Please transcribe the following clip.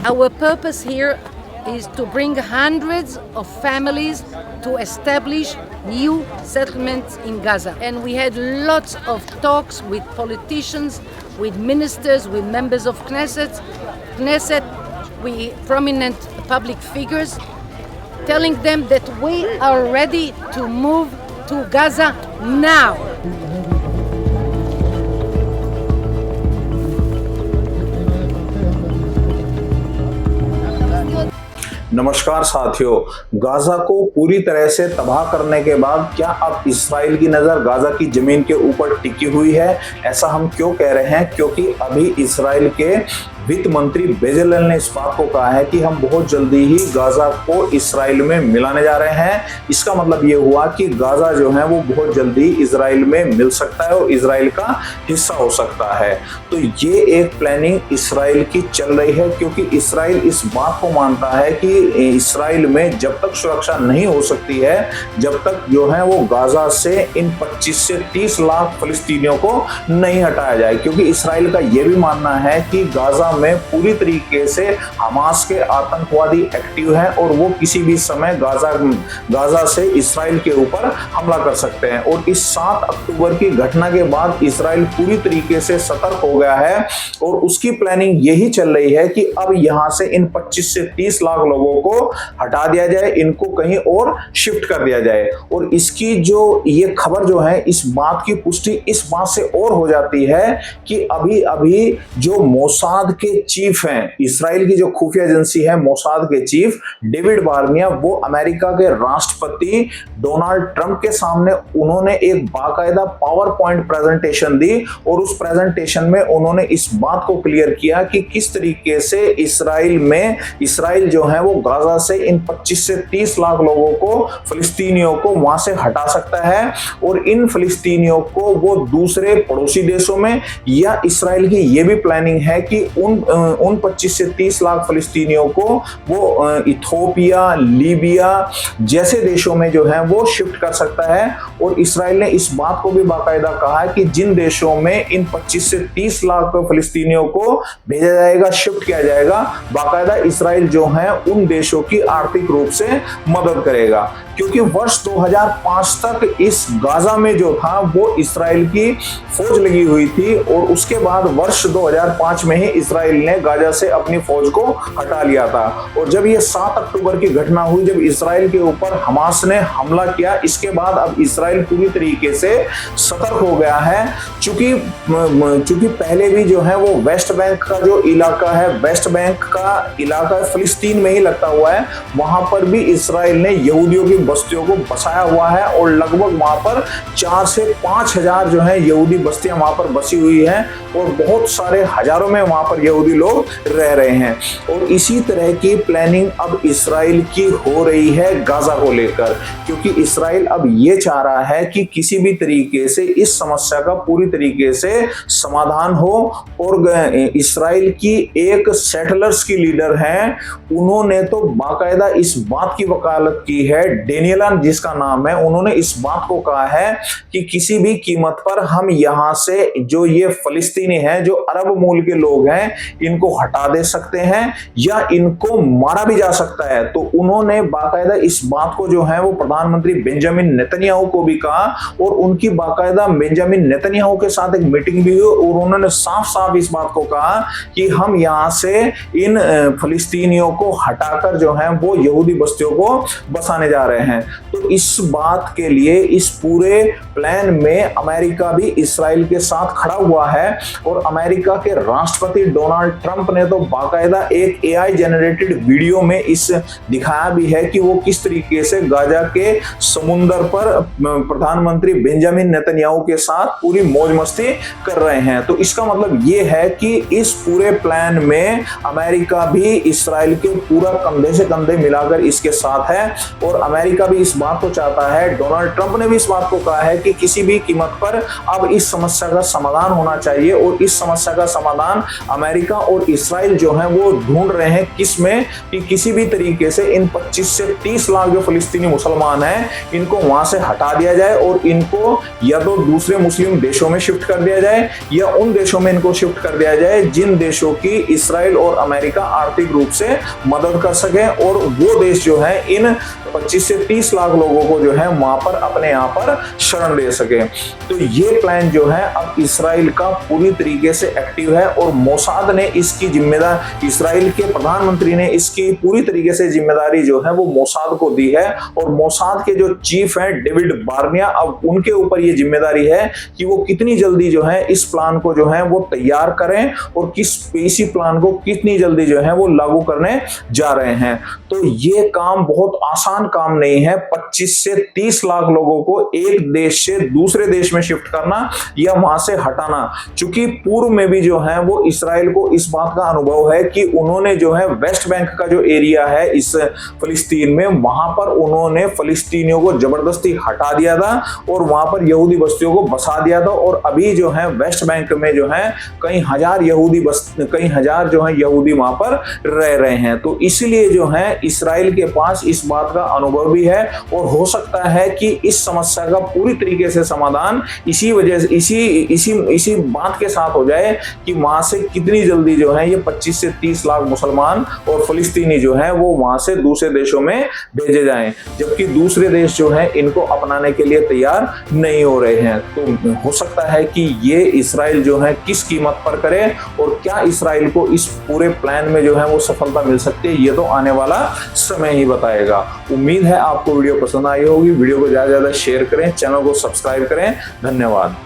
Our purpose here is to bring hundreds of families to establish new settlements in Gaza. And we had lots of talks with politicians, with ministers, with members of Knesset, with prominent public figures, telling them that we are ready to move to Gaza now. नमस्कार साथियों, Gaza को पूरी तरह से तबाह करने के बाद क्या अब इस्राइल की नज़र गाजा की ज़मीन के ऊपर टिकी हुई है? ऐसा हम क्यों कह रहे हैं? क्योंकि अभी इस्राइल के वित्त मंत्री बेजलेल ने इस बात को कहा है कि हम बहुत जल्दी ही गाजा को इस्राइल में मिलाने जा रहे हैं। इसका मतलब ये हुआ कि गाजा जो है वो बहुत जल्दी इस्राइल में मिल सकता है और इस्राइल का हिस्सा हो सकता है। तो ये एक प्लानिंग इस्राइल की चल रही है, क्योंकि इस्राइल इस बात को मानता है कि इस्राइल में जब तक सुरक्षा नहीं हो सकती है, जब तक जो है वो गाजा से इन 25 से 30 लाख फिलिस्तीनियों को नहीं हटाया जाए। क्योंकि इस्राइल का ये भी मानना है कि गाजा में पूरी तरीके से हमास के आतंकवादी एक्टिव हैं और वो किसी भी समय गाजा से इस्राइल के ऊपर हमला कर सकते हैं। और इस 7 अक्टूबर की घटना के बाद इस्राइल पूरी तरीके से सतर्क हो गया है और उसकी प्लानिंग यही चल रही है कि अब यहां से इन 25 से 30 लाख लोगों को हटा दिया जाए, इनको कहीं और शिफ्ट कर दिया जाए। और इसकी जो ये खबर जो है, इस बात की पुष्टि इस बात से और हो जाती है कि अभी अभी जो मोसाद के चीफ हैं, इस्राइल की जो खुफिया एजेंसी है मोसाद के चीफ डेविड बार्निया, वो अमेरिका के राष्ट्रपति डोनाल्ड ट्रंप के सामने उन्होंने एक बाकायदा पावर पॉइंट प्रेजेंटेशन दी और उस प्रेजेंटेशन में उन्होंने इस बात को क्लियर किया कि किस तरीके से इस्राइल जो है वो गाजा से इन 25 से 30 लाख लोगों को, फिलिस्तीनियों को वहां से हटा सकता है और इन फिलिस्तीनियों को वो दूसरे पड़ोसी देशों में, या इस्राइल की ये भी प्लानिंग है कि उन 25 से 30 लाख फिलिस्तीनियों को वो इथोपिया, लीबिया जैसे देशों में जो है वो शिफ्ट कर सकता है। और इस्राइल ने इस बात को भी बाकायदा कहा है कि जिन देशों में इन 25 से 30 लाख फिलिस्तीनियों को भेजा जाएगा, शिफ्ट किया जाएगा, बाकायदा इस्राइल जो है उन देशों की आर्थिक रूप से मदद करेगा। क्योंकि वर्ष 2005 तक इस गाजा में जो था वो इस्राइल की फौज लगी हुई थी और उसके बाद वर्ष 2005 में ही इस्राइल ने गाजा से अपनी फौज को हटा लिया था। और जब ये 7 अक्टूबर की घटना हुई, जब इस्राइल के ऊपर हमास ने हमला किया, इसके बाद अब इस्राइल पूरी तरीके से सतर्क हो गया है। चूंकि पहले भी जो है वो वेस्ट बैंक का जो इलाका है, वेस्ट बैंक का इलाका फिलिस्तीन में ही लगता हुआ है, वहां पर भी इस्राइल ने यहूदियों की बस्तियों को बसाया हुआ है और लगभग वहां पर 4 से 5 हजार जो है यहूदी बस्तियां वहां पर बसी हुई हैं और बहुत सारे हजारों में वहां पर यहूदी लोग रह रहे हैं। और इसी तरह की प्लानिंग अब इस्राइल की हो रही है गाजा को लेकर, क्योंकि इस्राइल अब ये चाह रहा है कि किसी भी तरीके से इस समस्या का पूरी तरीके से समाधान हो। और इस्राइल की एक सेटलर्स की लीडर हैं, उन्होंने तो बाकायदा इस बात की वकालत की है, डेनियला जिसका नाम है, उन्होंने इस बात को कहा है कि किसी भी कीमत पर हम यहां से जो ये फिलिस्तीनी हैं, जो अरब मूल के लोग हैं, इनको हटा दे सकते हैं या इनको मारा भी जा सकता है। तो उन्होंने बाकायदा इस बात को जो है वो प्रधानमंत्री बेंजामिन नेतन्याहू को भी कहा और उनकी बाकायदा बेंजामिन नेतन्याहू के साथ एक मीटिंग भी हुई और उन्होंने साफ साफ इस बात को कहा कि हम यहां से इन फिलिस्तीनियों को हटाकर जो है वो यहूदी बस्तियों को बसाने जा रहे हैं। तो इस बात के लिए इस पूरे प्लान में अमेरिका भी इस्राइल के साथ खड़ा हुआ है और अमेरिका के राष्ट्रपति डोनाल्ड ट्रंप ने तो बाकायदा एक एआई जनरेटेड वीडियो में इस दिखाया भी है कि वो किस तरीके से गाजा के समुंदर पर प्रधानमंत्री बेंजामिन नेतन्याहू के साथ पूरी मौज मस्ती कर रहे हैं। तो इसका मतलब ये है कि इस पूरे प्लान में अमेरिका भी इस्राइल के पूरा कंधे से कंधे मिलाकर इसके साथ है और अमेरिका भी इस बात को चाहता है, डोनाल्ड ट्रंप ने भी इस बात को कहा है कि किसी भी कीमत पर अब इस समस्या का समाधान होना चाहिए और इस समस्या का समाधान अमेरिका और इस्राइल जो है वो ढूंढ रहे हैं किसमें, कि किसी भी तरीके से इन 25 से 30 लाख जो फिलिस्तीनी मुसलमान हैं इनको वहां से हटा दिया दिया जाए और इनको या तो दूसरे मुस्लिम देशों में शिफ्ट कर दिया जाए या उन देशों में इनको शिफ्ट कर दिया जाए जिन देशों की इस्राइल और अमेरिका आर्थिक रूप से मदद कर सके, और वो देश जो है इन 25 से 30 लाख लोगों को जो है वहां पर अपने यहाँ पर शरण दे सके। तो ये प्लान जो है अब इस्राइल का पूरी तरीके से एक्टिव है और मोसाद ने इसकी जिम्मेदारी, इस्राइल के प्रधानमंत्री ने इसकी पूरी तरीके से जिम्मेदारी जो है वो मोसाद को दी है, और मोसाद के जो चीफ हैं डेविड बार्निया, अब उनके ऊपर ये जिम्मेदारी है कि वो कितनी जल्दी जो है इस प्लान को जो है वो तैयार करें और इसी प्लान को कितनी जल्दी जो है वो लागू करने जा रहे हैं। तो ये काम बहुत आसान काम नहीं है, 25 से 30 लाख लोगों को एक देश से दूसरे देश में शिफ्ट करना या वहां से हटाना। चूंकि पूर्व में भी जो है वो इस्राइल को इस बात का अनुभव है कि उन्होंने जो है वेस्ट बैंक का जो एरिया है इस फिलिस्तीन में, वहां पर उन्होंने फिलिस्तीनियों को जबरदस्ती हटा दिया था और वहां पर यहूदी बस्तियों को बसा दिया था, और अभी जो है वेस्ट बैंक में जो है कई हजार जो है यहूदी वहां पर रह रहे हैं। तो इसलिए जो है इस्राइल के पास इस बात का अनुभव भी है, और हो सकता है कि इस समस्या का पूरी तरीके से समाधान इसी बात के साथ हो जाए कि वहां से कितनी जल्दी जो है ये 25 से 30 लाख मुसलमान और फिलिस्तीनी जो है वो वहां से दूसरे देशों में भेजे जाएं, जबकि दूसरे देश जो है इनको अपनाने के लिए तैयार नहीं हो रहे हैं। तो हो सकता है कि ये इस्राइल जो है किस कीमत पर करे और क्या इस्राइल को इस पूरे प्लान में जो है वो सफलता मिल सकती है, ये तो आने वाला समय ही बताएगा। उम्मीद है आपको वीडियो पसंद आई होगी। वीडियो को ज्यादा से ज्यादा शेयर करें, चैनल को सब्सक्राइब करें। धन्यवाद।